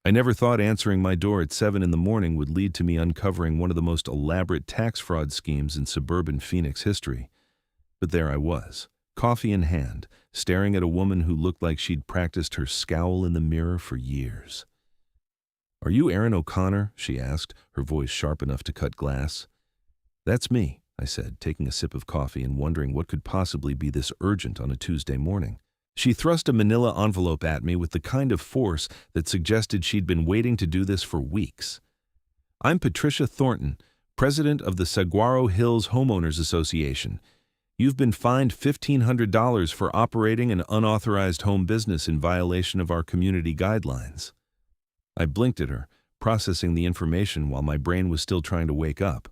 I never thought answering my door at 7 in the morning would lead to me uncovering one of the most elaborate tax fraud schemes in suburban Phoenix history. But there I was, coffee in hand, staring at a woman who looked like she'd practiced her scowl in the mirror for years. "Are you Aaron O'Connor?" she asked, her voice sharp enough to cut glass. "That's me," I said, taking a sip of coffee and wondering what could possibly be this urgent on a Tuesday morning. She thrust a manila envelope at me with the kind of force that suggested she'd been waiting to do this for weeks. "I'm Patricia Thornton, president of the Saguaro Hills Homeowners Association. You've been fined $1,500 for operating an unauthorized home business in violation of our community guidelines." I blinked at her, processing the information while my brain was still trying to wake up.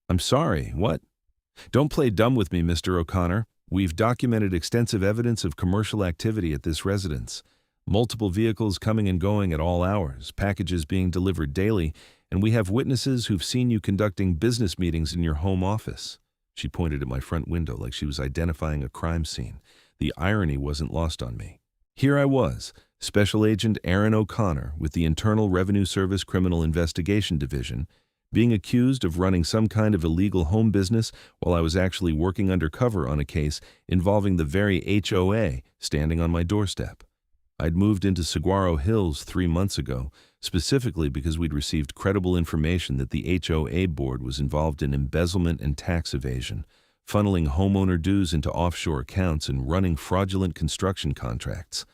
"I'm sorry, what?" "Don't play dumb with me, Mr. O'Connor. We've documented extensive evidence of commercial activity at this residence. Multiple vehicles coming and going at all hours, packages being delivered daily, and we have witnesses who've seen you conducting business meetings in your home office." She pointed at my front window like she was identifying a crime scene. The irony wasn't lost on me. Here I was, Special Agent Aaron O'Connor with the Internal Revenue Service Criminal Investigation Division, being accused of running some kind of illegal home business while I was actually working undercover on a case involving the very HOA standing on my doorstep. I'd moved into Saguaro Hills 3 months ago, specifically because we'd received credible information that the HOA board was involved in embezzlement and tax evasion, funneling homeowner dues into offshore accounts and running fraudulent construction contracts.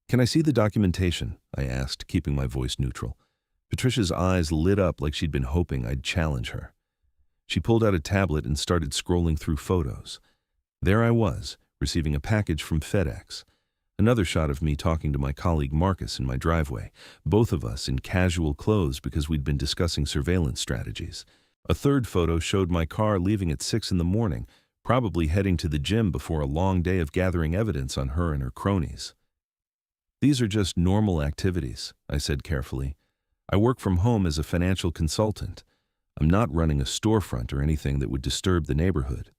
"Can I see the documentation?" I asked, keeping my voice neutral. Patricia's eyes lit up like she'd been hoping I'd challenge her. She pulled out a tablet and started scrolling through photos. There I was, receiving a package from FedEx. Another shot of me talking to my colleague Marcus in my driveway, both of us in casual clothes because we'd been discussing surveillance strategies. A third photo showed my car leaving at 6 in the morning, probably heading to the gym before a long day of gathering evidence on her and her cronies. "These are just normal activities," I said carefully. "I work from home as a financial consultant. I'm not running a storefront or anything that would disturb the neighborhood."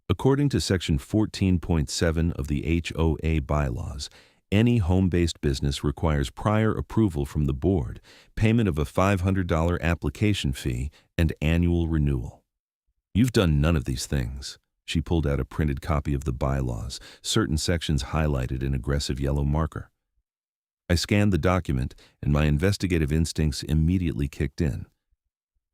According to Section 14.7 of the HOA bylaws, any home-based business requires prior approval from the board, payment of a $500 application fee, and annual renewal. You've done none of these things. She pulled out a printed copy of the bylaws, certain sections highlighted in aggressive yellow marker. I scanned the document, and my investigative instincts immediately kicked in.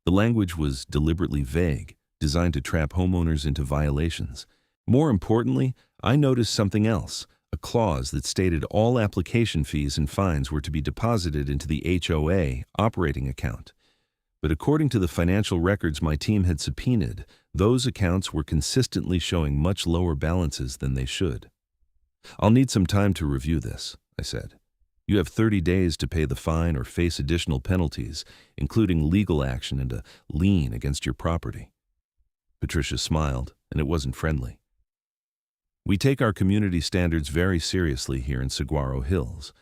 The language was deliberately vague, designed to trap homeowners into violations. More importantly, I noticed something else, a clause that stated all application fees and fines were to be deposited into the HOA operating account. But according to the financial records my team had subpoenaed, those accounts were consistently showing much lower balances than they should. "I'll need some time to review this," I said. "You have 30 days to pay the fine or face additional penalties, including legal action and a lien against your property." Patricia smiled, and it wasn't friendly. "We take our community standards very seriously here in Saguaro Hills.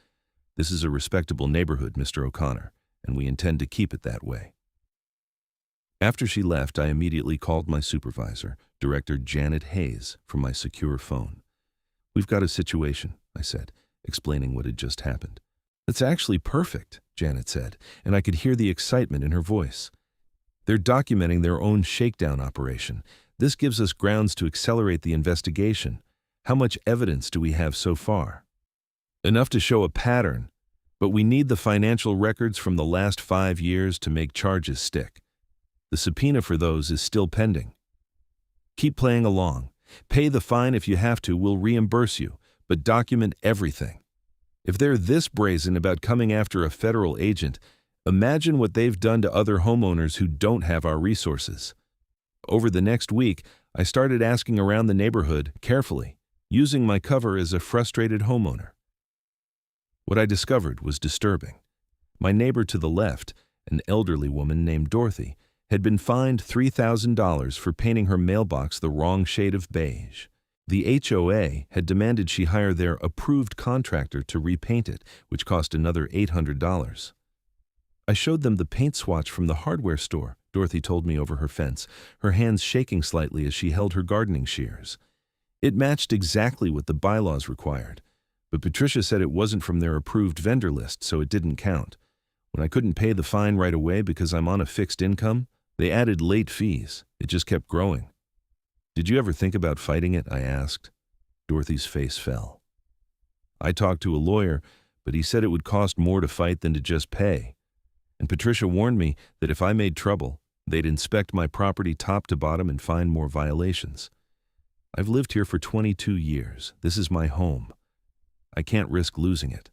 This is a respectable neighborhood, Mr. O'Connor, and we intend to keep it that way." After she left, I immediately called my supervisor, Director Janet Hayes, from my secure phone. "We've got a situation," I said, explaining what had just happened. "That's actually perfect," Janet said, and I could hear the excitement in her voice. "They're documenting their own shakedown operation. This gives us grounds to accelerate the investigation. How much evidence do we have so far?" "Enough to show a pattern, but we need the financial records from the last 5 years to make charges stick. The subpoena for those is still pending. Keep playing along. Pay the fine if you have to, we'll reimburse you, but document everything. If they're this brazen about coming after a federal agent, imagine what they've done to other homeowners who don't have our resources." Over the next week, I started asking around the neighborhood carefully, using my cover as a frustrated homeowner. What I discovered was disturbing. My neighbor to the left, an elderly woman named Dorothy, had been fined $3,000 for painting her mailbox the wrong shade of beige. The HOA had demanded she hire their approved contractor to repaint it, which cost another $800. "I showed them the paint swatch from the hardware store," Dorothy told me over her fence, her hands shaking slightly as she held her gardening shears. "It matched exactly what the bylaws required. But Patricia said it wasn't from their approved vendor list, so it didn't count. When I couldn't pay the fine right away because I'm on a fixed income, they added late fees. It just kept growing. Did you ever think about fighting it? I asked. Dorothy's face fell. I talked to a lawyer, but he said it would cost more to fight than to just pay. And Patricia warned me that if I made trouble, they'd inspect my property top to bottom and find more violations. I've lived here for 22 years. This is my home. I can't risk losing it.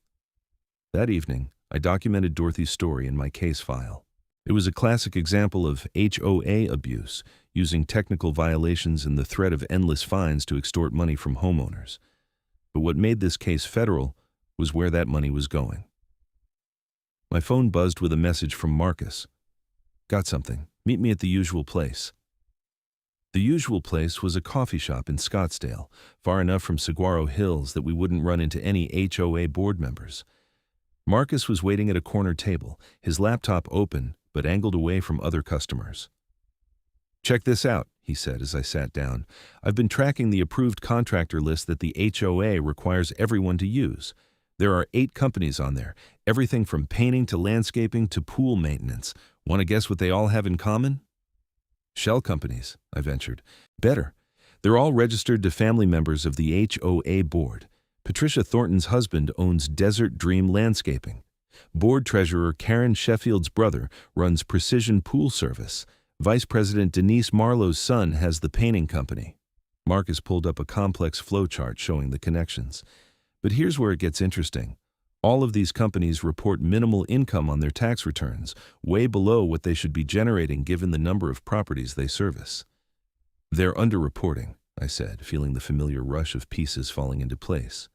That evening, I documented Dorothy's story in my case file. It was a classic example of HOA abuse, using technical violations and the threat of endless fines to extort money from homeowners. But what made this case federal was where that money was going. My phone buzzed with a message from Marcus. Got something. Meet me at the usual place. The usual place was a coffee shop in Scottsdale, far enough from Saguaro Hills that we wouldn't run into any HOA board members. Marcus was waiting at a corner table, his laptop open but angled away from other customers. Check this out, he said as I sat down. I've been tracking the approved contractor list that the HOA requires everyone to use. There are 8 companies on there, everything from painting to landscaping to pool maintenance. Want to guess what they all have in common? Shell companies, I ventured. Better. They're all registered to family members of the HOA board. Patricia Thornton's husband owns Desert Dream Landscaping. Board treasurer Karen Sheffield's brother runs Precision Pool Service. Vice President Denise Marlowe's son has the painting company. Marcus pulled up a complex flowchart showing the connections. But here's where it gets interesting. All of these companies report minimal income on their tax returns, way below what they should be generating given the number of properties they service. They're underreporting, I said, feeling the familiar rush of pieces falling into place.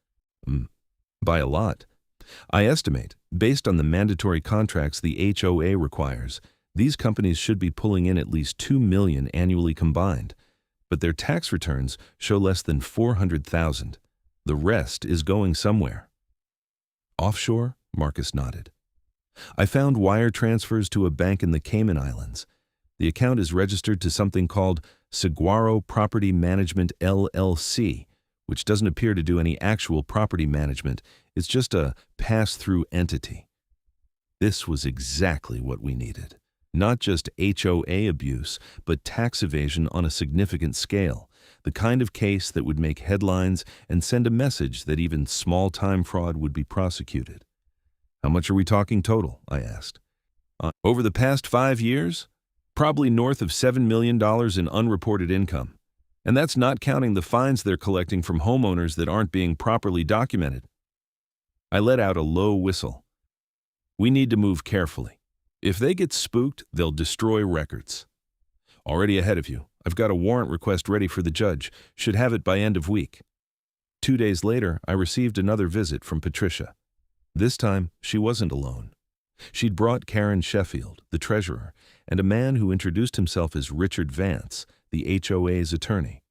By a lot. I estimate, based on the mandatory contracts the HOA requires, these companies should be pulling in at least $2 million annually combined, but their tax returns show less than $400,000. The rest is going somewhere. Offshore? Marcus nodded. I found wire transfers to a bank in the Cayman Islands. The account is registered to something called Saguaro Property Management LLC, which doesn't appear to do any actual property management. It's just a pass-through entity. This was exactly what we needed. Not just HOA abuse, but tax evasion on a significant scale. The kind of case that would make headlines and send a message that even small-time fraud would be prosecuted. How much are we talking total? I asked. Over the past 5 years, probably north of $7 million in unreported income. And that's not counting the fines they're collecting from homeowners that aren't being properly documented. I let out a low whistle. We need to move carefully. If they get spooked, they'll destroy records. Already ahead of you. I've got a warrant request ready for the judge. Should have it by end of week. 2 days later, I received another visit from Patricia. This time, she wasn't alone. She'd brought Karen Sheffield, the treasurer, and a man who introduced himself as Richard Vance, the HOA's attorney.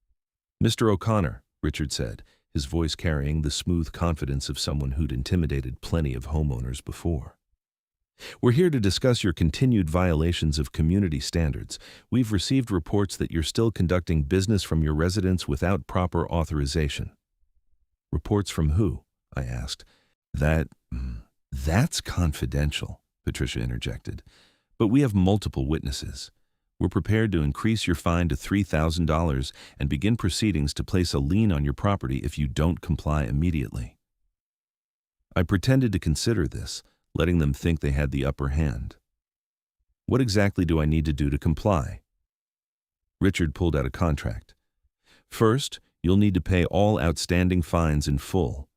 Mr. O'Connor, Richard said, his voice carrying the smooth confidence of someone who'd intimidated plenty of homeowners before. We're here to discuss your continued violations of community standards. We've received reports that you're still conducting business from your residence without proper authorization. Reports from who? I asked. That's confidential, Patricia interjected. But we have multiple witnesses. We're prepared to increase your fine to $3,000 and begin proceedings to place a lien on your property if you don't comply immediately. I pretended to consider this, letting them think they had the upper hand. What exactly do I need to do to comply? Richard pulled out a contract. First, you'll need to pay all outstanding fines in full.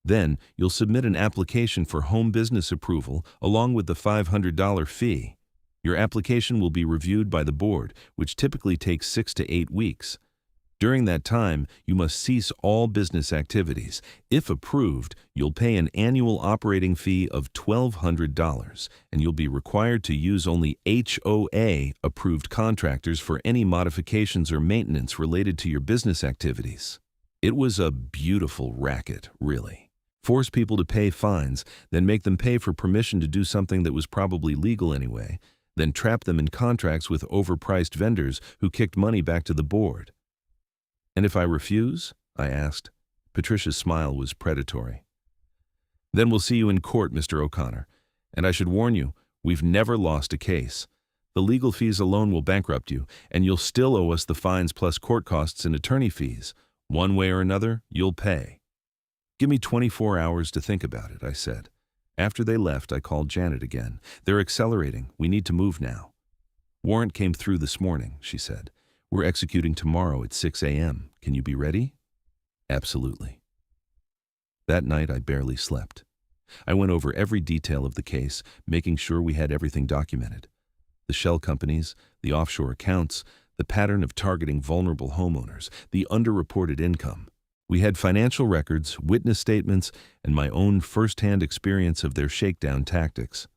Then, you'll submit an application for home business approval along with the $500 fee. Your application will be reviewed by the board, which typically takes 6 to 8 weeks. During that time, you must cease all business activities. If approved, you'll pay an annual operating fee of $1,200, and you'll be required to use only HOA-approved contractors for any modifications or maintenance related to your business activities. It was a beautiful racket, really. Force people to pay fines, then make them pay for permission to do something that was probably legal anyway, then trap them in contracts with overpriced vendors who kicked money back to the board. And if I refuse? I asked. Patricia's smile was predatory. Then we'll see you in court, Mr. O'Connor. And I should warn you, we've never lost a case. The legal fees alone will bankrupt you, and you'll still owe us the fines plus court costs and attorney fees. One way or another, you'll pay. Give me 24 hours to think about it, I said. After they left, I called Janet again. They're accelerating. We need to move now. Warrant came through this morning, she said. We're executing tomorrow at 6 a.m. Can you be ready? Absolutely. That night, I barely slept. I went over every detail of the case, making sure we had everything documented. The shell companies, the offshore accounts, the pattern of targeting vulnerable homeowners, the underreported income. We had financial records, witness statements, and my own first-hand experience of their shakedown tactics.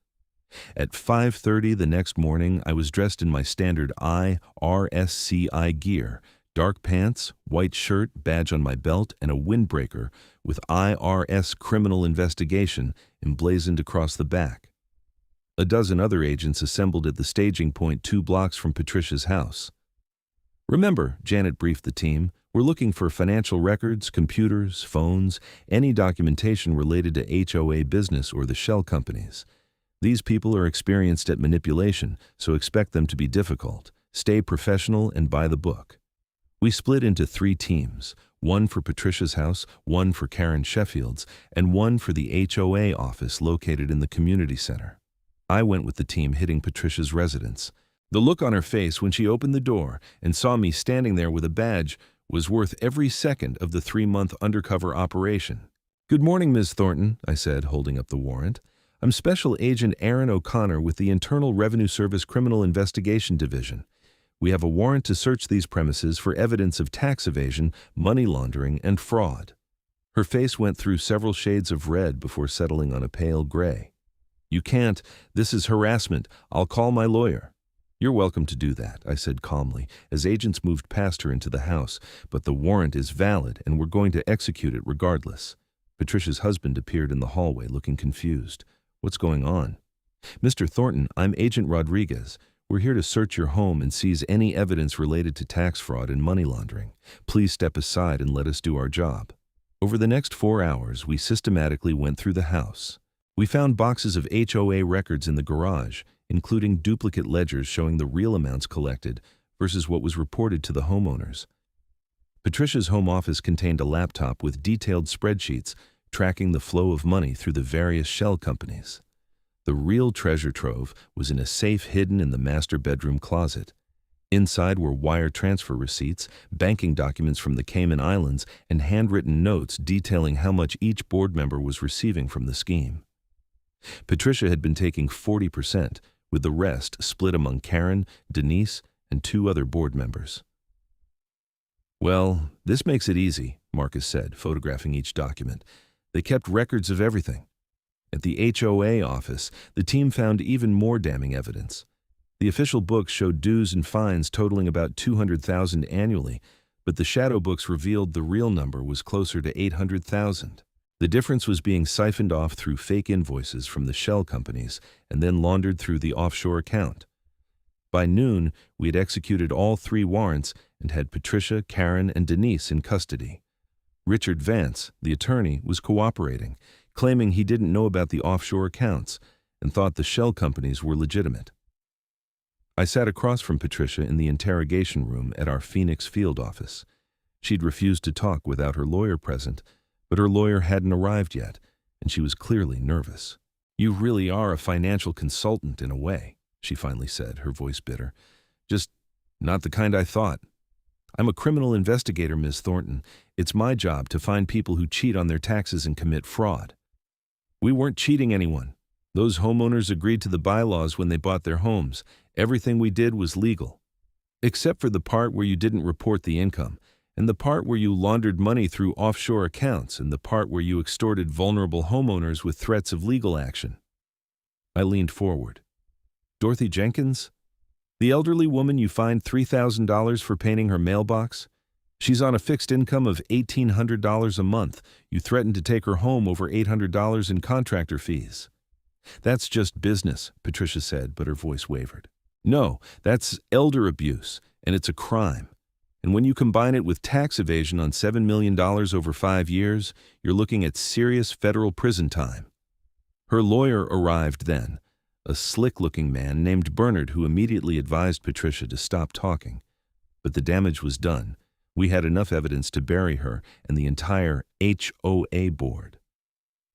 At 5:30 the next morning, I was dressed in my standard IRS gear, dark pants, white shirt, badge on my belt, and a windbreaker with IRS criminal investigation emblazoned across the back. A dozen other agents assembled at the staging point 2 blocks from Patricia's house. Remember, Janet briefed the team, we're looking for financial records, computers, phones, any documentation related to HOA business or the shell companies. These people are experienced at manipulation, so expect them to be difficult. Stay professional and by the book. We split into 3 teams, one for Patricia's house, one for Karen Sheffield's, and one for the HOA office located in the community center. I went with the team hitting Patricia's residence. The look on her face when she opened the door and saw me standing there with a badge was worth every second of the 3-month undercover operation. Good morning, Ms. Thornton, I said, holding up the warrant. I'm Special Agent Aaron O'Connor with the Internal Revenue Service Criminal Investigation Division. We have a warrant to search these premises for evidence of tax evasion, money laundering, and fraud. Her face went through several shades of red before settling on a pale gray. You can't. This is harassment. I'll call my lawyer. You're welcome to do that, I said calmly, as agents moved past her into the house, but the warrant is valid and we're going to execute it regardless. Patricia's husband appeared in the hallway looking confused. What's going on? Mr. Thornton, I'm Agent Rodriguez. We're here to search your home and seize any evidence related to tax fraud and money laundering. Please step aside and let us do our job. Over the next 4 hours, we systematically went through the house. We found boxes of HOA records in the garage, including duplicate ledgers showing the real amounts collected versus what was reported to the homeowners. Patricia's home office contained a laptop with detailed spreadsheets tracking the flow of money through the various shell companies. The real treasure trove was in a safe hidden in the master bedroom closet. Inside were wire transfer receipts, banking documents from the Cayman Islands, and handwritten notes detailing how much each board member was receiving from the scheme. Patricia had been taking 40%, with the rest split among Karen, Denise, and 2 other board members. Well, this makes it easy, Marcus said, photographing each document. They kept records of everything. At the HOA office, the team found even more damning evidence. The official books showed dues and fines totaling about $200,000 annually, but the shadow books revealed the real number was closer to $800,000. The difference was being siphoned off through fake invoices from the shell companies and then laundered through the offshore account. By noon, we had executed all 3 warrants and had Patricia, Karen, and Denise in custody. Richard Vance, the attorney, was cooperating, claiming he didn't know about the offshore accounts and thought the shell companies were legitimate. I sat across from Patricia in the interrogation room at our Phoenix field office. She'd refused to talk without her lawyer present, but her lawyer hadn't arrived yet, and she was clearly nervous. You really are a financial consultant in a way, she finally said, her voice bitter. Just not the kind I thought. I'm a criminal investigator, Ms. Thornton. It's my job to find people who cheat on their taxes and commit fraud. We weren't cheating anyone. Those homeowners agreed to the bylaws when they bought their homes. Everything we did was legal. Except for the part where you didn't report the income, and the part where you laundered money through offshore accounts, and the part where you extorted vulnerable homeowners with threats of legal action. I leaned forward. Dorothy Jenkins? The elderly woman you fined $3,000 for painting her mailbox? She's on a fixed income of $1,800 a month. You threatened to take her home over $800 in contractor fees. That's just business, Patricia said, but her voice wavered. No, that's elder abuse, and it's a crime. And when you combine it with tax evasion on $7 million over 5 years, you're looking at serious federal prison time. Her lawyer arrived then, a slick-looking man named Bernard who immediately advised Patricia to stop talking. But the damage was done. We had enough evidence to bury her and the entire HOA board.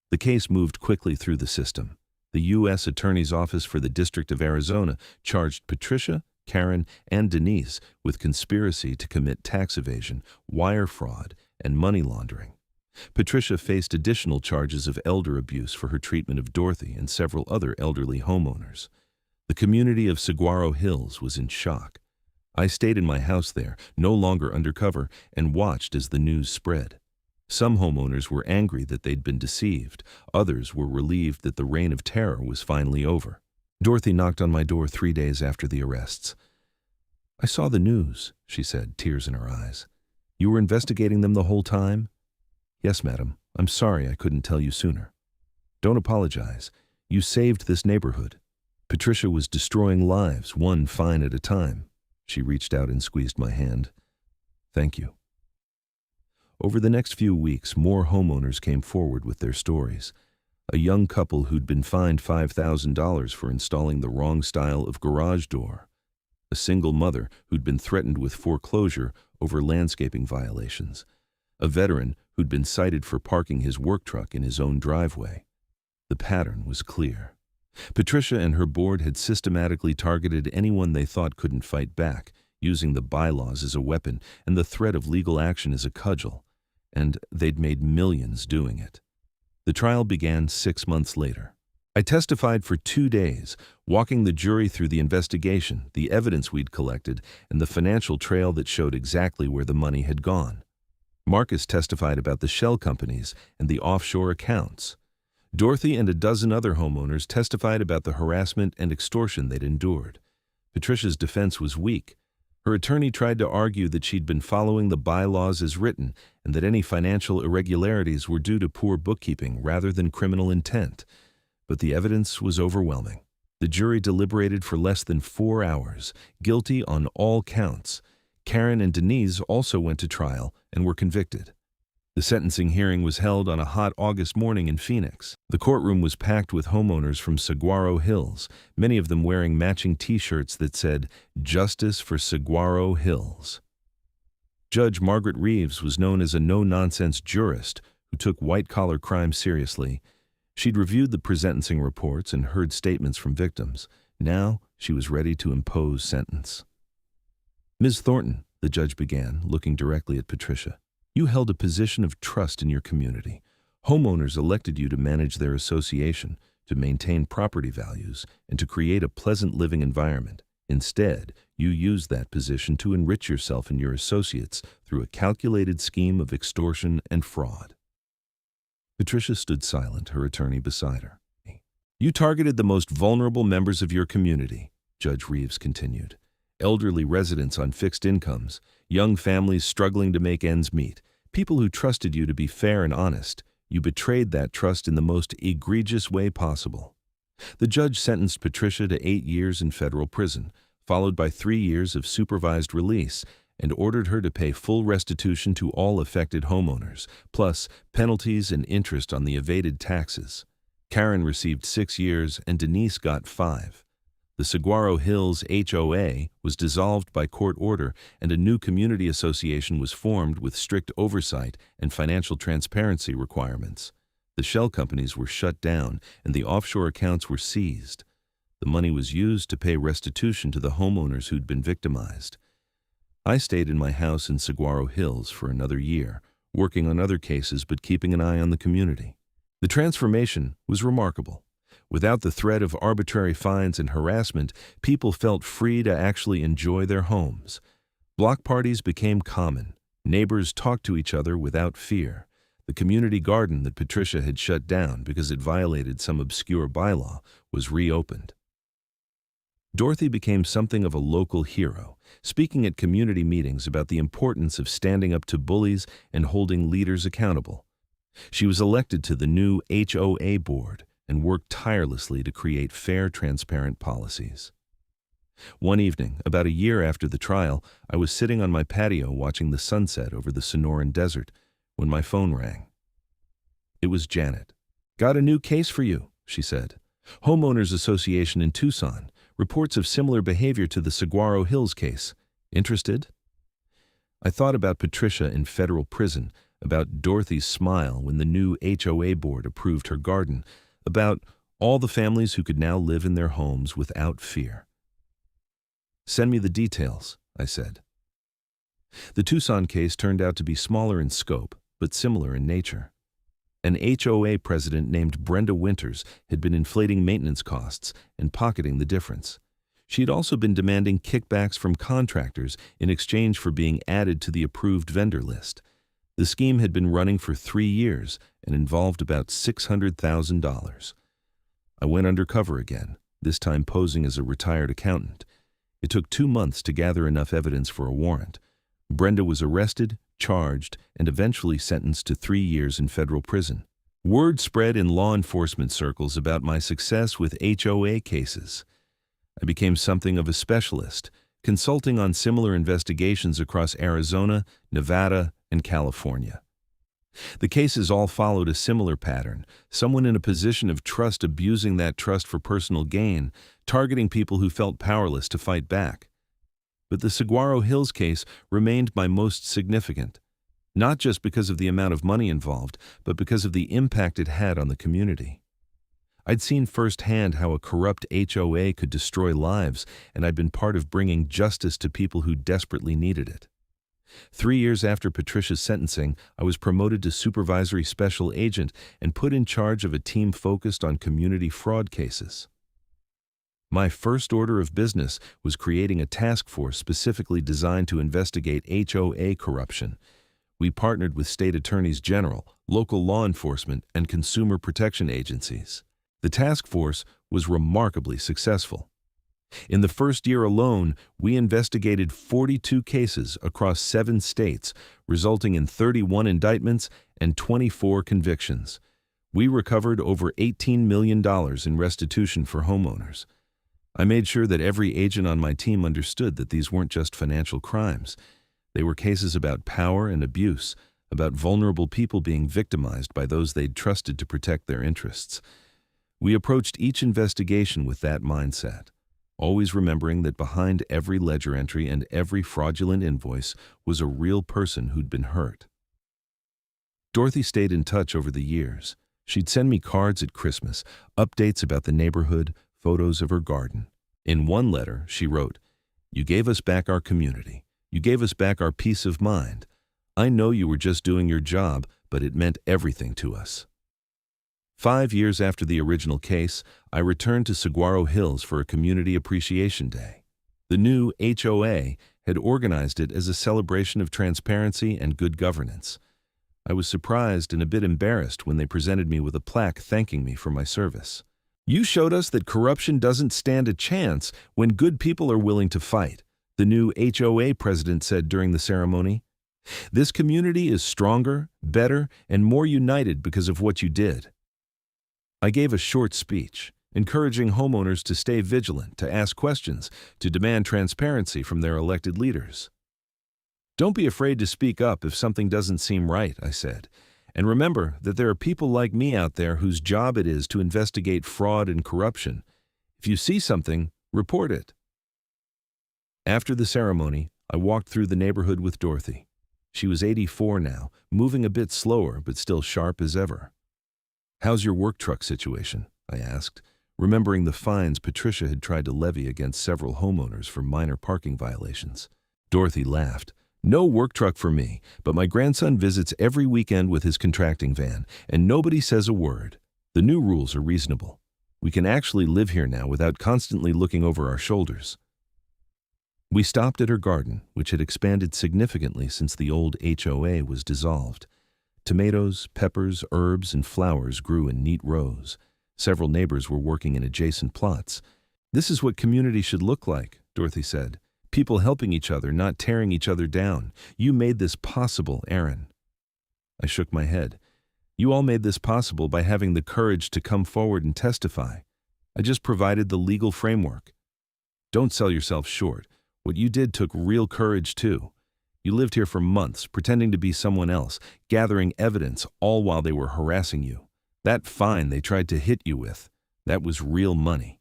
The case moved quickly through the system. The U.S. Attorney's Office for the District of Arizona charged Patricia, Karen, and Denise with conspiracy to commit tax evasion, wire fraud, and money laundering. Patricia faced additional charges of elder abuse for her treatment of Dorothy and several other elderly homeowners. The community of Saguaro Hills was in shock. I stayed in my house there, no longer undercover, and watched as the news spread. Some homeowners were angry that they'd been deceived. Others were relieved that the reign of terror was finally over. Dorothy knocked on my door 3 days after the arrests. "I saw the news," she said, tears in her eyes. "You were investigating them the whole time?" "Yes, madam. I'm sorry I couldn't tell you sooner." "Don't apologize. You saved this neighborhood." Patricia was destroying lives, one fine at a time. She reached out and squeezed my hand. "Thank you." Over the next few weeks, more homeowners came forward with their stories. A young couple who'd been fined $5,000 for installing the wrong style of garage door. A single mother who'd been threatened with foreclosure over landscaping violations. A veteran who'd been cited for parking his work truck in his own driveway. The pattern was clear. Patricia and her board had systematically targeted anyone they thought couldn't fight back, using the bylaws as a weapon and the threat of legal action as a cudgel. And they'd made millions doing it. The trial began 6 months later. I testified for 2 days, walking the jury through the investigation, the evidence we'd collected, and the financial trail that showed exactly where the money had gone. Marcus testified about the shell companies and the offshore accounts. Dorothy and a dozen other homeowners testified about the harassment and extortion they'd endured. Patricia's defense was weak. Her attorney tried to argue that she'd been following the bylaws as written and that any financial irregularities were due to poor bookkeeping rather than criminal intent. But the evidence was overwhelming. The jury deliberated for less than 4 hours, guilty on all counts. Karen and Denise also went to trial and were convicted. The sentencing hearing was held on a hot August morning in Phoenix. The courtroom was packed with homeowners from Saguaro Hills, many of them wearing matching T-shirts that said, "Justice for Saguaro Hills." Judge Margaret Reeves was known as a no-nonsense jurist who took white-collar crime seriously. She'd reviewed the pre-sentencing reports and heard statements from victims. Now she was ready to impose sentence. "Ms. Thornton," the judge began, looking directly at Patricia, "you held a position of trust in your community. Homeowners elected you to manage their association, to maintain property values, and to create a pleasant living environment. Instead, you used that position to enrich yourself and your associates through a calculated scheme of extortion and fraud." Patricia stood silent, her attorney beside her. "You targeted the most vulnerable members of your community," Judge Reeves continued. "Elderly residents on fixed incomes, young families struggling to make ends meet, people who trusted you to be fair and honest. You betrayed that trust in the most egregious way possible." The judge sentenced Patricia to 8 years in federal prison, followed by 3 years of supervised release, and ordered her to pay full restitution to all affected homeowners, plus penalties and interest on the evaded taxes. Karen received 6 years and Denise got 5. The Saguaro Hills HOA was dissolved by court order and a new community association was formed with strict oversight and financial transparency requirements. The shell companies were shut down and the offshore accounts were seized. The money was used to pay restitution to the homeowners who'd been victimized. I stayed in my house in Saguaro Hills for another year, working on other cases but keeping an eye on the community. The transformation was remarkable. Without the threat of arbitrary fines and harassment, people felt free to actually enjoy their homes. Block parties became common. Neighbors talked to each other without fear. The community garden that Patricia had shut down because it violated some obscure bylaw was reopened. Dorothy became something of a local hero, speaking at community meetings about the importance of standing up to bullies and holding leaders accountable. She was elected to the new HOA board and worked tirelessly to create fair, transparent policies. One evening, about a year after the trial, I was sitting on my patio watching the sunset over the Sonoran Desert when my phone rang. It was Janet. "Got a new case for you," she said. "Homeowners Association in Tucson. Reports of similar behavior to the Saguaro Hills case. Interested?" I thought about Patricia in federal prison, about Dorothy's smile when the new HOA board approved her garden, about all the families who could now live in their homes without fear. "Send me the details," I said. The Tucson case turned out to be smaller in scope, but similar in nature. An HOA president named Brenda Winters had been inflating maintenance costs and pocketing the difference. She had also been demanding kickbacks from contractors in exchange for being added to the approved vendor list. The scheme had been running for 3 years and involved about $600,000. I went undercover again, this time posing as a retired accountant. It took 2 months to gather enough evidence for a warrant. Brenda was arrested, charged, and eventually sentenced to 3 years in federal prison. Word spread in law enforcement circles about my success with HOA cases. I became something of a specialist, consulting on similar investigations across Arizona, Nevada, and California. The cases all followed a similar pattern: someone in a position of trust abusing that trust for personal gain, targeting people who felt powerless to fight back. But the Saguaro Hills case remained my most significant, not just because of the amount of money involved, but because of the impact it had on the community. I'd seen firsthand how a corrupt HOA could destroy lives, and I'd been part of bringing justice to people who desperately needed it. 3 years after Patricia's sentencing, I was promoted to supervisory special agent and put in charge of a team focused on community fraud cases. My first order of business was creating a task force specifically designed to investigate HOA corruption. We partnered with state attorneys general, local law enforcement, and consumer protection agencies. The task force was remarkably successful. In the first year alone, we investigated 42 cases across 7 states, resulting in 31 indictments and 24 convictions. We recovered over $18 million in restitution for homeowners. I made sure that every agent on my team understood that these weren't just financial crimes. They were cases about power and abuse, about vulnerable people being victimized by those they'd trusted to protect their interests. We approached each investigation with that mindset, always remembering that behind every ledger entry and every fraudulent invoice was a real person who'd been hurt. Dorothy stayed in touch over the years. She'd send me cards at Christmas, updates about the neighborhood, photos of her garden. In one letter, she wrote, "You gave us back our community. You gave us back our peace of mind. I know you were just doing your job, but it meant everything to us." 5 years after the original case, I returned to Saguaro Hills for a Community Appreciation Day. The new HOA had organized it as a celebration of transparency and good governance. I was surprised and a bit embarrassed when they presented me with a plaque thanking me for my service. "You showed us that corruption doesn't stand a chance when good people are willing to fight," the new HOA president said during the ceremony. "This community is stronger, better, and more united because of what you did." I gave a short speech, encouraging homeowners to stay vigilant, to ask questions, to demand transparency from their elected leaders. "Don't be afraid to speak up if something doesn't seem right," I said. "And remember that there are people like me out there whose job it is to investigate fraud and corruption. If you see something, report it." After the ceremony, I walked through the neighborhood with Dorothy. She was 84 now, moving a bit slower but still sharp as ever. "How's your work truck situation?" I asked, remembering the fines Patricia had tried to levy against several homeowners for minor parking violations. Dorothy laughed. "No work truck for me, but my grandson visits every weekend with his contracting van, and nobody says a word. The new rules are reasonable. We can actually live here now without constantly looking over our shoulders." We stopped at her garden, which had expanded significantly since the old HOA was dissolved. Tomatoes, peppers, herbs, and flowers grew in neat rows. Several neighbors were working in adjacent plots. "This is what community should look like," Dorothy said. "People helping each other, not tearing each other down. You made this possible, Aaron." I shook my head. "You all made this possible by having the courage to come forward and testify. I just provided the legal framework." Don't sell yourself short. What you did took real courage, too. You lived here for months, pretending to be someone else, gathering evidence, all while they were harassing you. That fine they tried to hit you with, that was real money.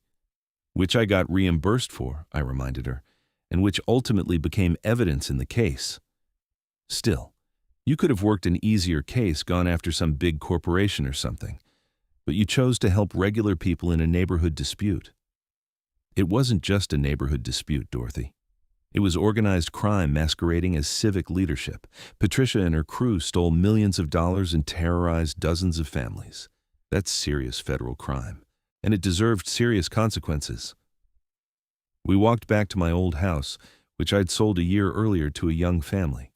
Which I got reimbursed for, I reminded her, and which ultimately became evidence in the case. Still, you could have worked an easier case, gone after some big corporation or something. But you chose to help regular people in a neighborhood dispute. It wasn't just a neighborhood dispute, Dorothy. It was organized crime masquerading as civic leadership. Patricia and her crew stole millions of dollars and terrorized dozens of families. That's serious federal crime, and it deserved serious consequences. We walked back to my old house, which I'd sold a year earlier to a young family.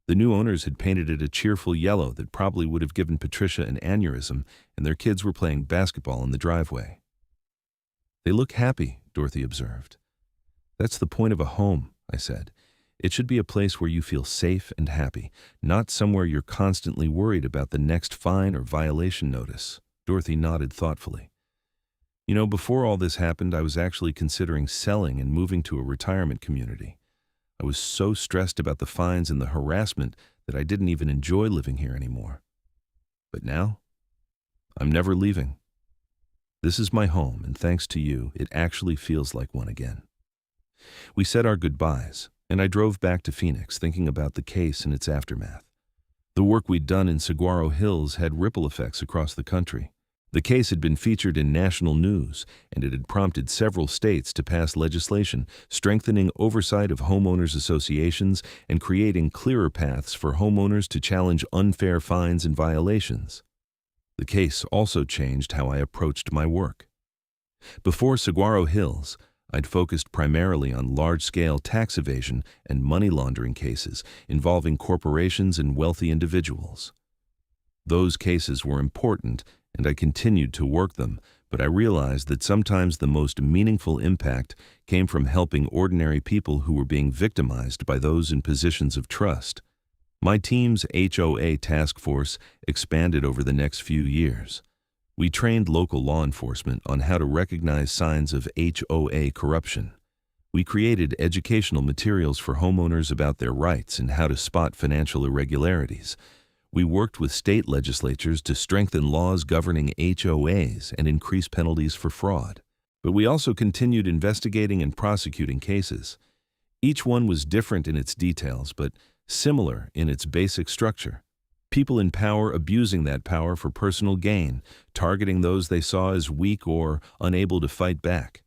The new owners had painted it a cheerful yellow that probably would have given Patricia an aneurysm, and their kids were playing basketball in the driveway. They look happy, Dorothy observed. That's the point of a home, I said. It should be a place where you feel safe and happy, not somewhere you're constantly worried about the next fine or violation notice. Dorothy nodded thoughtfully. You know, before all this happened, I was actually considering selling and moving to a retirement community. I was so stressed about the fines and the harassment that I didn't even enjoy living here anymore. But now, I'm never leaving. This is my home, and thanks to you, it actually feels like one again. We said our goodbyes, and I drove back to Phoenix thinking about the case and its aftermath. The work we'd done in Saguaro Hills had ripple effects across the country. The case had been featured in national news, and it had prompted several states to pass legislation strengthening oversight of homeowners associations and creating clearer paths for homeowners to challenge unfair fines and violations. The case also changed how I approached my work. Before Saguaro Hills, I'd focused primarily on large-scale tax evasion and money laundering cases involving corporations and wealthy individuals. Those cases were important, and I continued to work them, but I realized that sometimes the most meaningful impact came from helping ordinary people who were being victimized by those in positions of trust. My team's HOA task force expanded over the next few years. We trained local law enforcement on how to recognize signs of HOA corruption. We created educational materials for homeowners about their rights and how to spot financial irregularities. We worked with state legislatures to strengthen laws governing HOAs and increase penalties for fraud. But we also continued investigating and prosecuting cases. Each one was different in its details, but similar in its basic structure. People in power abusing that power for personal gain, targeting those they saw as weak or unable to fight back.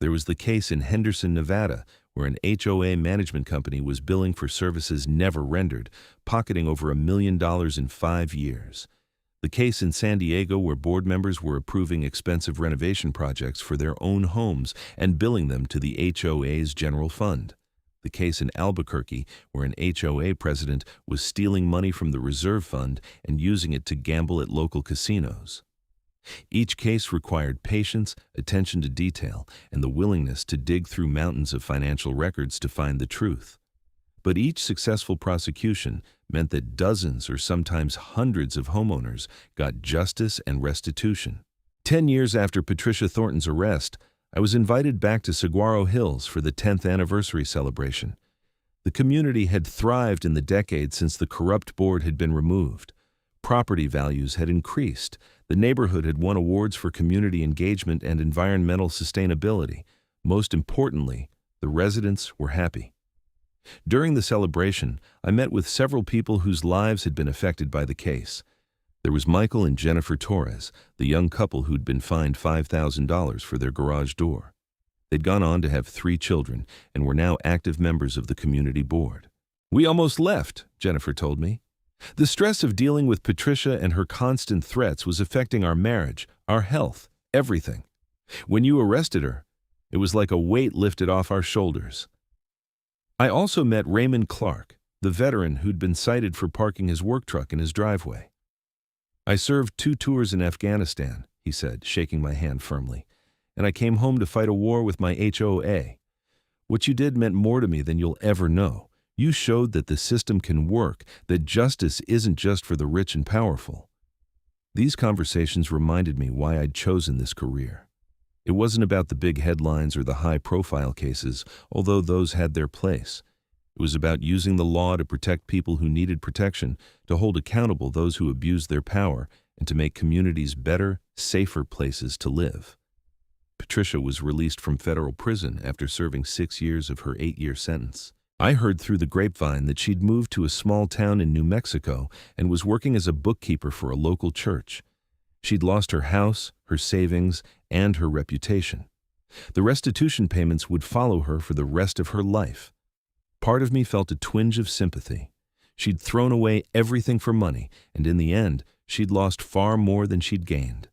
There was the case in Henderson, Nevada, where an HOA management company was billing for services never rendered, pocketing over $1 million in 5 years. The case in San Diego, where board members were approving expensive renovation projects for their own homes and billing them to the HOA's general fund. The case in Albuquerque, where an HOA president was stealing money from the reserve fund and using it to gamble at local casinos. Each case required patience, attention to detail, and the willingness to dig through mountains of financial records to find the truth. But each successful prosecution meant that dozens or sometimes hundreds of homeowners got justice and restitution. 10 years after Patricia Thornton's arrest, I was invited back to Saguaro Hills for the 10th anniversary celebration. The community had thrived in the decade since the corrupt board had been removed. Property values had increased. The neighborhood had won awards for community engagement and environmental sustainability. Most importantly, the residents were happy. During the celebration, I met with several people whose lives had been affected by the case. There was Michael and Jennifer Torres, the young couple who'd been fined $5,000 for their garage door. They'd gone on to have 3 children and were now active members of the community board. "We almost left," Jennifer told me. "The stress of dealing with Patricia and her constant threats was affecting our marriage, our health, everything. When you arrested her, it was like a weight lifted off our shoulders." I also met Raymond Clark, the veteran who'd been cited for parking his work truck in his driveway. "I served 2 tours in Afghanistan," he said, shaking my hand firmly, "and I came home to fight a war with my HOA. What you did meant more to me than you'll ever know. You showed that the system can work, that justice isn't just for the rich and powerful." These conversations reminded me why I'd chosen this career. It wasn't about the big headlines or the high-profile cases, although those had their place. It was about using the law to protect people who needed protection, to hold accountable those who abused their power, and to make communities better, safer places to live. Patricia was released from federal prison after serving 6 years of her 8-year sentence. I heard through the grapevine that she'd moved to a small town in New Mexico and was working as a bookkeeper for a local church. She'd lost her house, her savings, and her reputation. The restitution payments would follow her for the rest of her life. Part of me felt a twinge of sympathy. She'd thrown away everything for money, and in the end, she'd lost far more than she'd gained.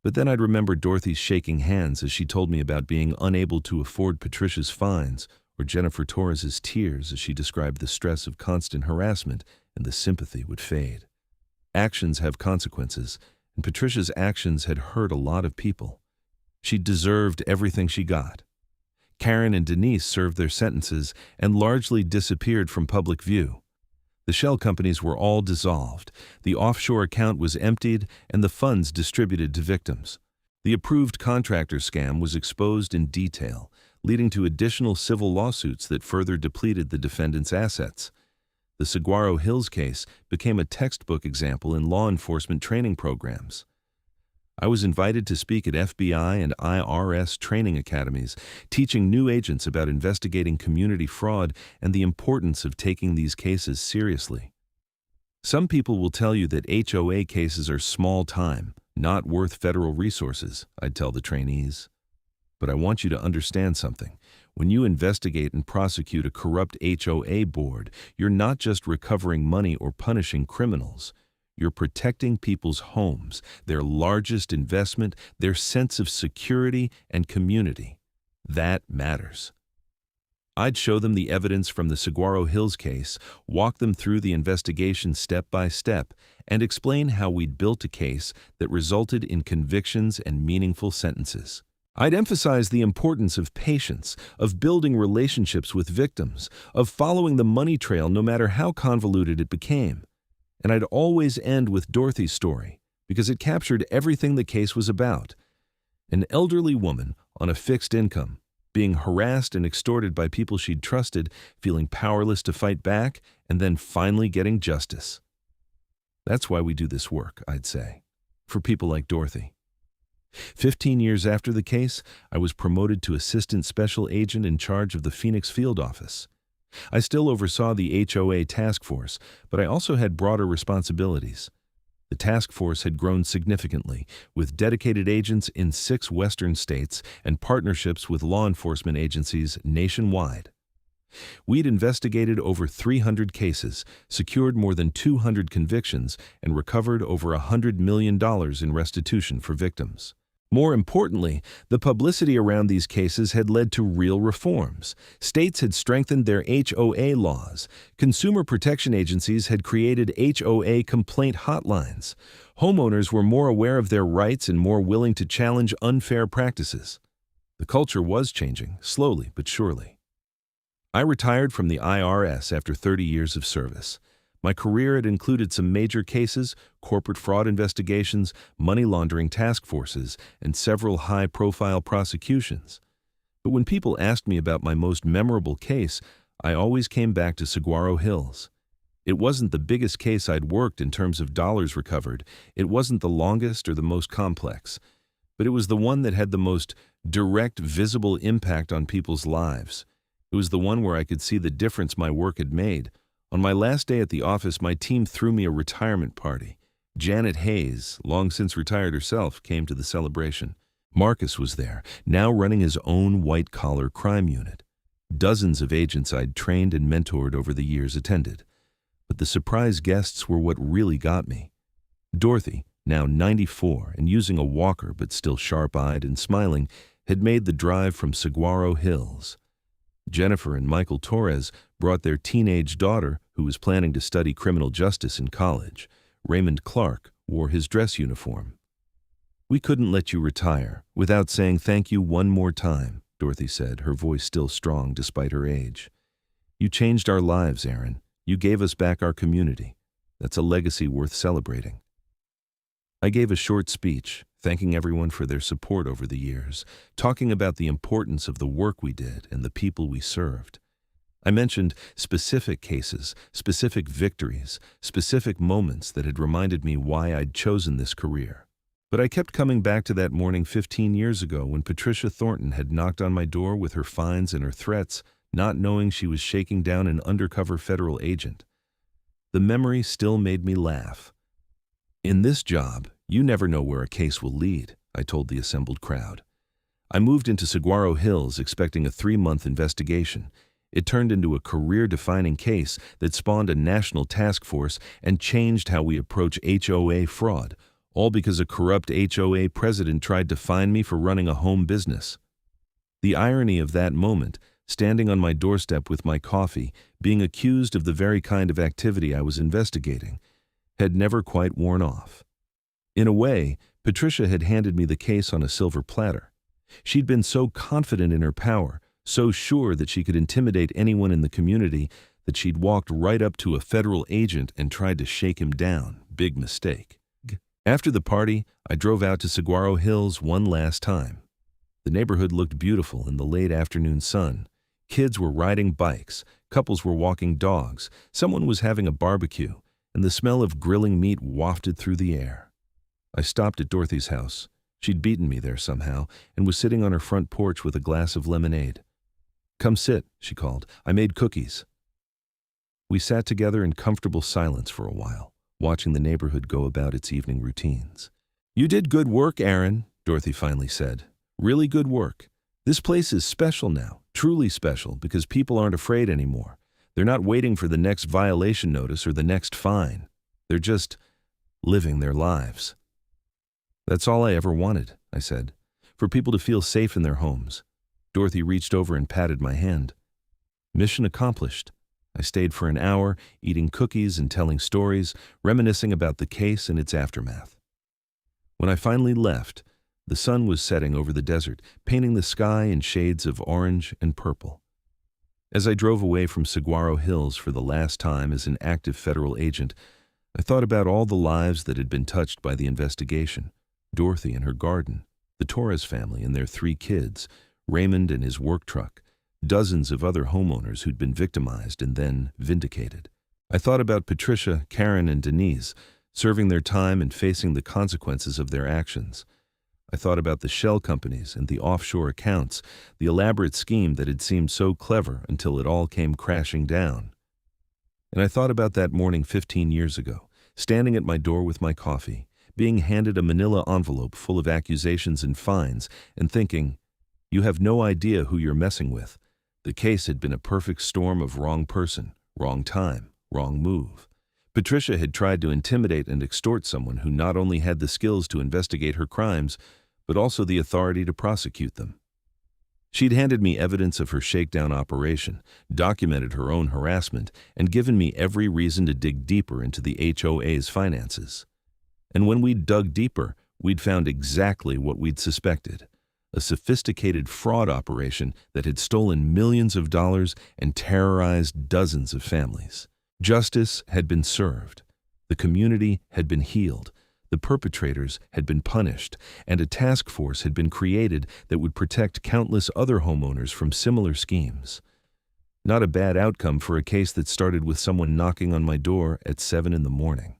But then I'd remember Dorothy's shaking hands as she told me about being unable to afford Patricia's fines, or Jennifer Torres's tears as she described the stress of constant harassment, and the sympathy would fade. Actions have consequences, and Patricia's actions had hurt a lot of people. She deserved everything she got. Karen and Denise served their sentences and largely disappeared from public view. The shell companies were all dissolved, the offshore account was emptied, and the funds distributed to victims. The approved contractor scam was exposed in detail, leading to additional civil lawsuits that further depleted the defendants' assets. The Saguaro Hills case became a textbook example in law enforcement training programs. I was invited to speak at FBI and IRS training academies, teaching new agents about investigating community fraud and the importance of taking these cases seriously. Some people will tell you that HOA cases are small time, not worth federal resources, I'd tell the trainees. But I want you to understand something. When you investigate and prosecute a corrupt HOA board, you're not just recovering money or punishing criminals. You're protecting people's homes, their largest investment, their sense of security and community. That matters. I'd show them the evidence from the Saguaro Hills case, walk them through the investigation step by step, and explain how we'd built a case that resulted in convictions and meaningful sentences. I'd emphasize the importance of patience, of building relationships with victims, of following the money trail no matter how convoluted it became. And I'd always end with Dorothy's story, because it captured everything the case was about. An elderly woman on a fixed income, being harassed and extorted by people she'd trusted, feeling powerless to fight back, and then finally getting justice. That's why we do this work, I'd say, for people like Dorothy. 15 years after the case, I was promoted to Assistant Special Agent in charge of the Phoenix Field Office. I still oversaw the HOA task force, but I also had broader responsibilities. The task force had grown significantly, with dedicated agents in 6 western states and partnerships with law enforcement agencies nationwide. We'd investigated over 300 cases, secured more than 200 convictions, and recovered over $100 million in restitution for victims. More importantly, the publicity around these cases had led to real reforms. States had strengthened their HOA laws. Consumer protection agencies had created HOA complaint hotlines. Homeowners were more aware of their rights and more willing to challenge unfair practices. The culture was changing, slowly but surely. I retired from the IRS after 30 years of service. My career had included some major cases, corporate fraud investigations, money laundering task forces, and several high-profile prosecutions. But when people asked me about my most memorable case, I always came back to Saguaro Hills. It wasn't the biggest case I'd worked in terms of dollars recovered. It wasn't the longest or the most complex. But it was the one that had the most direct, visible impact on people's lives. It was the one where I could see the difference my work had made. On my last day at the office, my team threw me a retirement party. Janet Hayes, long since retired herself, came to the celebration. Marcus was there, now running his own white-collar crime unit. Dozens of agents I'd trained and mentored over the years attended. But the surprise guests were what really got me. Dorothy, now 94 and using a walker but still sharp-eyed and smiling, had made the drive from Saguaro Hills. Jennifer and Michael Torres brought their teenage daughter, who was planning to study criminal justice in college. Raymond Clark wore his dress uniform. "We couldn't let you retire without saying thank you one more time," Dorothy said, her voice still strong despite her age. "You changed our lives, Aaron. You gave us back our community. That's a legacy worth celebrating." I gave a short speech, thanking everyone for their support over the years, talking about the importance of the work we did and the people we served. I mentioned specific cases, specific victories, specific moments that had reminded me why I'd chosen this career. But I kept coming back to that morning 15 years ago when Patricia Thornton had knocked on my door with her fines and her threats, not knowing she was shaking down an undercover federal agent. The memory still made me laugh. "In this job, you never know where a case will lead," I told the assembled crowd. I moved into Saguaro Hills expecting a 3-month investigation. It turned into a career-defining case that spawned a national task force and changed how we approach HOA fraud, all because a corrupt HOA president tried to fine me for running a home business. The irony of that moment, standing on my doorstep with my coffee, being accused of the very kind of activity I was investigating, had never quite worn off. In a way, Patricia had handed me the case on a silver platter. She'd been so confident in her power, so sure that she could intimidate anyone in the community, that she'd walked right up to a federal agent and tried to shake him down. Big mistake. After the party, I drove out to Saguaro Hills one last time. The neighborhood looked beautiful in the late afternoon sun. Kids were riding bikes, couples were walking dogs, someone was having a barbecue, and the smell of grilling meat wafted through the air. I stopped at Dorothy's house. She'd beaten me there somehow and was sitting on her front porch with a glass of lemonade. "Come sit," she called. "I made cookies." We sat together in comfortable silence for a while, watching the neighborhood go about its evening routines. "You did good work, Aaron," Dorothy finally said. "Really good work. This place is special now, truly special, because people aren't afraid anymore. They're not waiting for the next violation notice or the next fine. They're just living their lives." "That's all I ever wanted," I said, "for people to feel safe in their homes." Dorothy reached over and patted my hand. Mission accomplished. I stayed for an hour, eating cookies and telling stories, reminiscing about the case and its aftermath. When I finally left, the sun was setting over the desert, painting the sky in shades of orange and purple. As I drove away from Saguaro Hills for the last time as an active federal agent, I thought about all the lives that had been touched by the investigation. Dorothy and her garden, the Torres family and their 3 kids, Raymond and his work truck, dozens of other homeowners who'd been victimized and then vindicated. I thought about Patricia, Karen, and Denise, serving their time and facing the consequences of their actions. I thought about the shell companies and the offshore accounts, the elaborate scheme that had seemed so clever until it all came crashing down. And I thought about that morning 15 years ago, standing at my door with my coffee, being handed a manila envelope full of accusations and fines, and thinking, "You have no idea who you're messing with." The case had been a perfect storm of wrong person, wrong time, wrong move. Patricia had tried to intimidate and extort someone who not only had the skills to investigate her crimes, but also the authority to prosecute them. She'd handed me evidence of her shakedown operation, documented her own harassment, and given me every reason to dig deeper into the HOA's finances. And when we'd dug deeper, we'd found exactly what we'd suspected: a sophisticated fraud operation that had stolen millions of dollars and terrorized dozens of families. Justice had been served. The community had been healed. The perpetrators had been punished, and a task force had been created that would protect countless other homeowners from similar schemes. Not a bad outcome for a case that started with someone knocking on my door at 7 in the morning.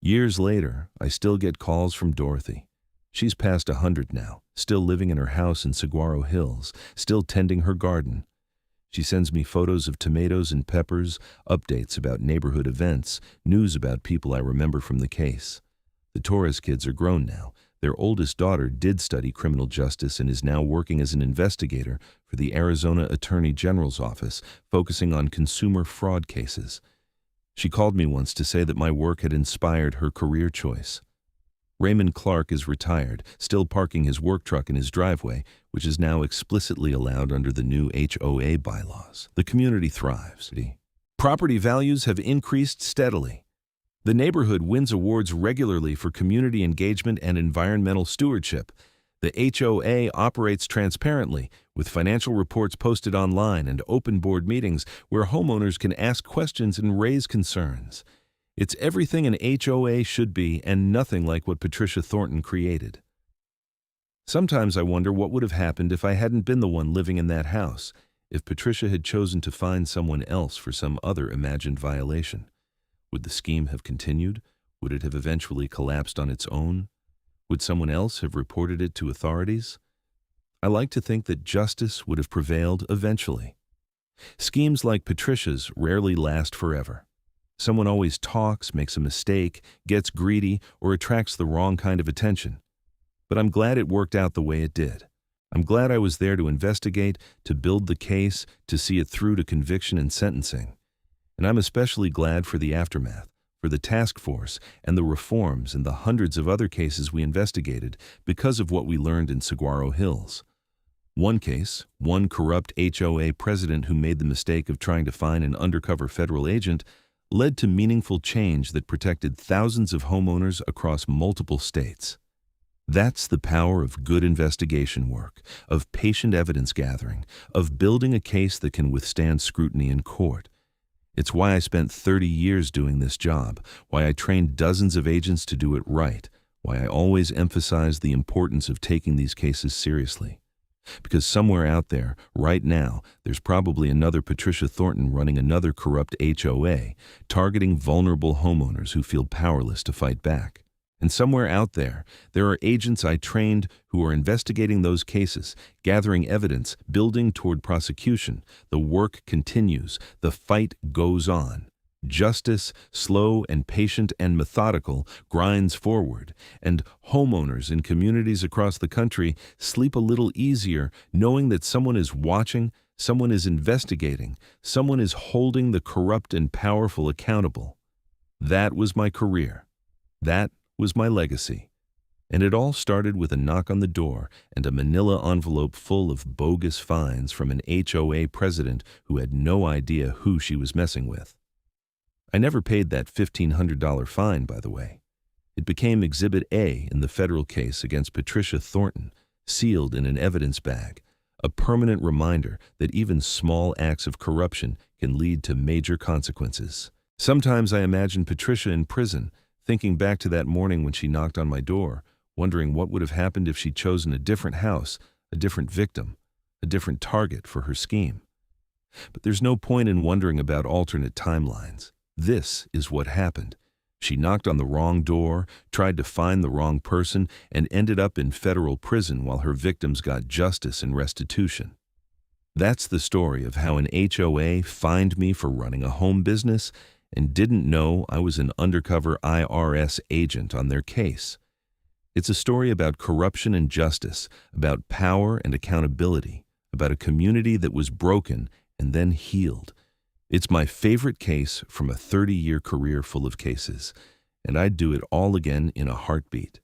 Years later, I still get calls from Dorothy. She's past 100 now, still living in her house in Saguaro Hills, still tending her garden. She sends me photos of tomatoes and peppers, updates about neighborhood events, news about people I remember from the case. The Torres kids are grown now. Their oldest daughter did study criminal justice and is now working as an investigator for the Arizona Attorney General's office, focusing on consumer fraud cases. She called me once to say that my work had inspired her career choice. Raymond Clark is retired, still parking his work truck in his driveway, which is now explicitly allowed under the new HOA bylaws. The community thrives. Property values have increased steadily. The neighborhood wins awards regularly for community engagement and environmental stewardship. The HOA operates transparently, with financial reports posted online and open board meetings where homeowners can ask questions and raise concerns. It's everything an HOA should be and nothing like what Patricia Thornton created. Sometimes I wonder what would have happened if I hadn't been the one living in that house, if Patricia had chosen to find someone else for some other imagined violation. Would the scheme have continued? Would it have eventually collapsed on its own? Would someone else have reported it to authorities? I like to think that justice would have prevailed eventually. Schemes like Patricia's rarely last forever. Someone always talks, makes a mistake, gets greedy, or attracts the wrong kind of attention. But I'm glad it worked out the way it did. I'm glad I was there to investigate, to build the case, to see it through to conviction and sentencing. And I'm especially glad for the aftermath, for the task force, and the reforms and the hundreds of other cases we investigated because of what we learned in Saguaro Hills. One case, one corrupt HOA president who made the mistake of trying to find an undercover federal agent, led to meaningful change that protected thousands of homeowners across multiple states. That's the power of good investigation work, of patient evidence gathering, of building a case that can withstand scrutiny in court. It's why I spent 30 years doing this job, why I trained dozens of agents to do it right, why I always emphasize the importance of taking these cases seriously. Because somewhere out there, right now, there's probably another Patricia Thornton running another corrupt HOA, targeting vulnerable homeowners who feel powerless to fight back. And somewhere out there are agents I trained who are investigating those cases, gathering evidence, building toward prosecution. The work continues. The fight goes on. Justice, slow and patient and methodical, grinds forward, and homeowners in communities across the country sleep a little easier knowing that someone is watching, someone is investigating, someone is holding the corrupt and powerful accountable. That was my career. That was my legacy. And it all started with a knock on the door and a manila envelope full of bogus fines from an HOA president who had no idea who she was messing with. I never paid that $1,500 fine, by the way. It became Exhibit A in the federal case against Patricia Thornton, sealed in an evidence bag, a permanent reminder that even small acts of corruption can lead to major consequences. Sometimes I imagine Patricia in prison, thinking back to that morning when she knocked on my door, wondering what would have happened if she'd chosen a different house, a different victim, a different target for her scheme. But there's no point in wondering about alternate timelines. This is what happened. She knocked on the wrong door, tried to find the wrong person, and ended up in federal prison while her victims got justice and restitution. That's the story of how an HOA fined me for running a home business and didn't know I was an undercover IRS agent on their case. It's a story about corruption and justice, about power and accountability, about a community that was broken and then healed. It's my favorite case from a 30-year career full of cases, and I'd do it all again in a heartbeat.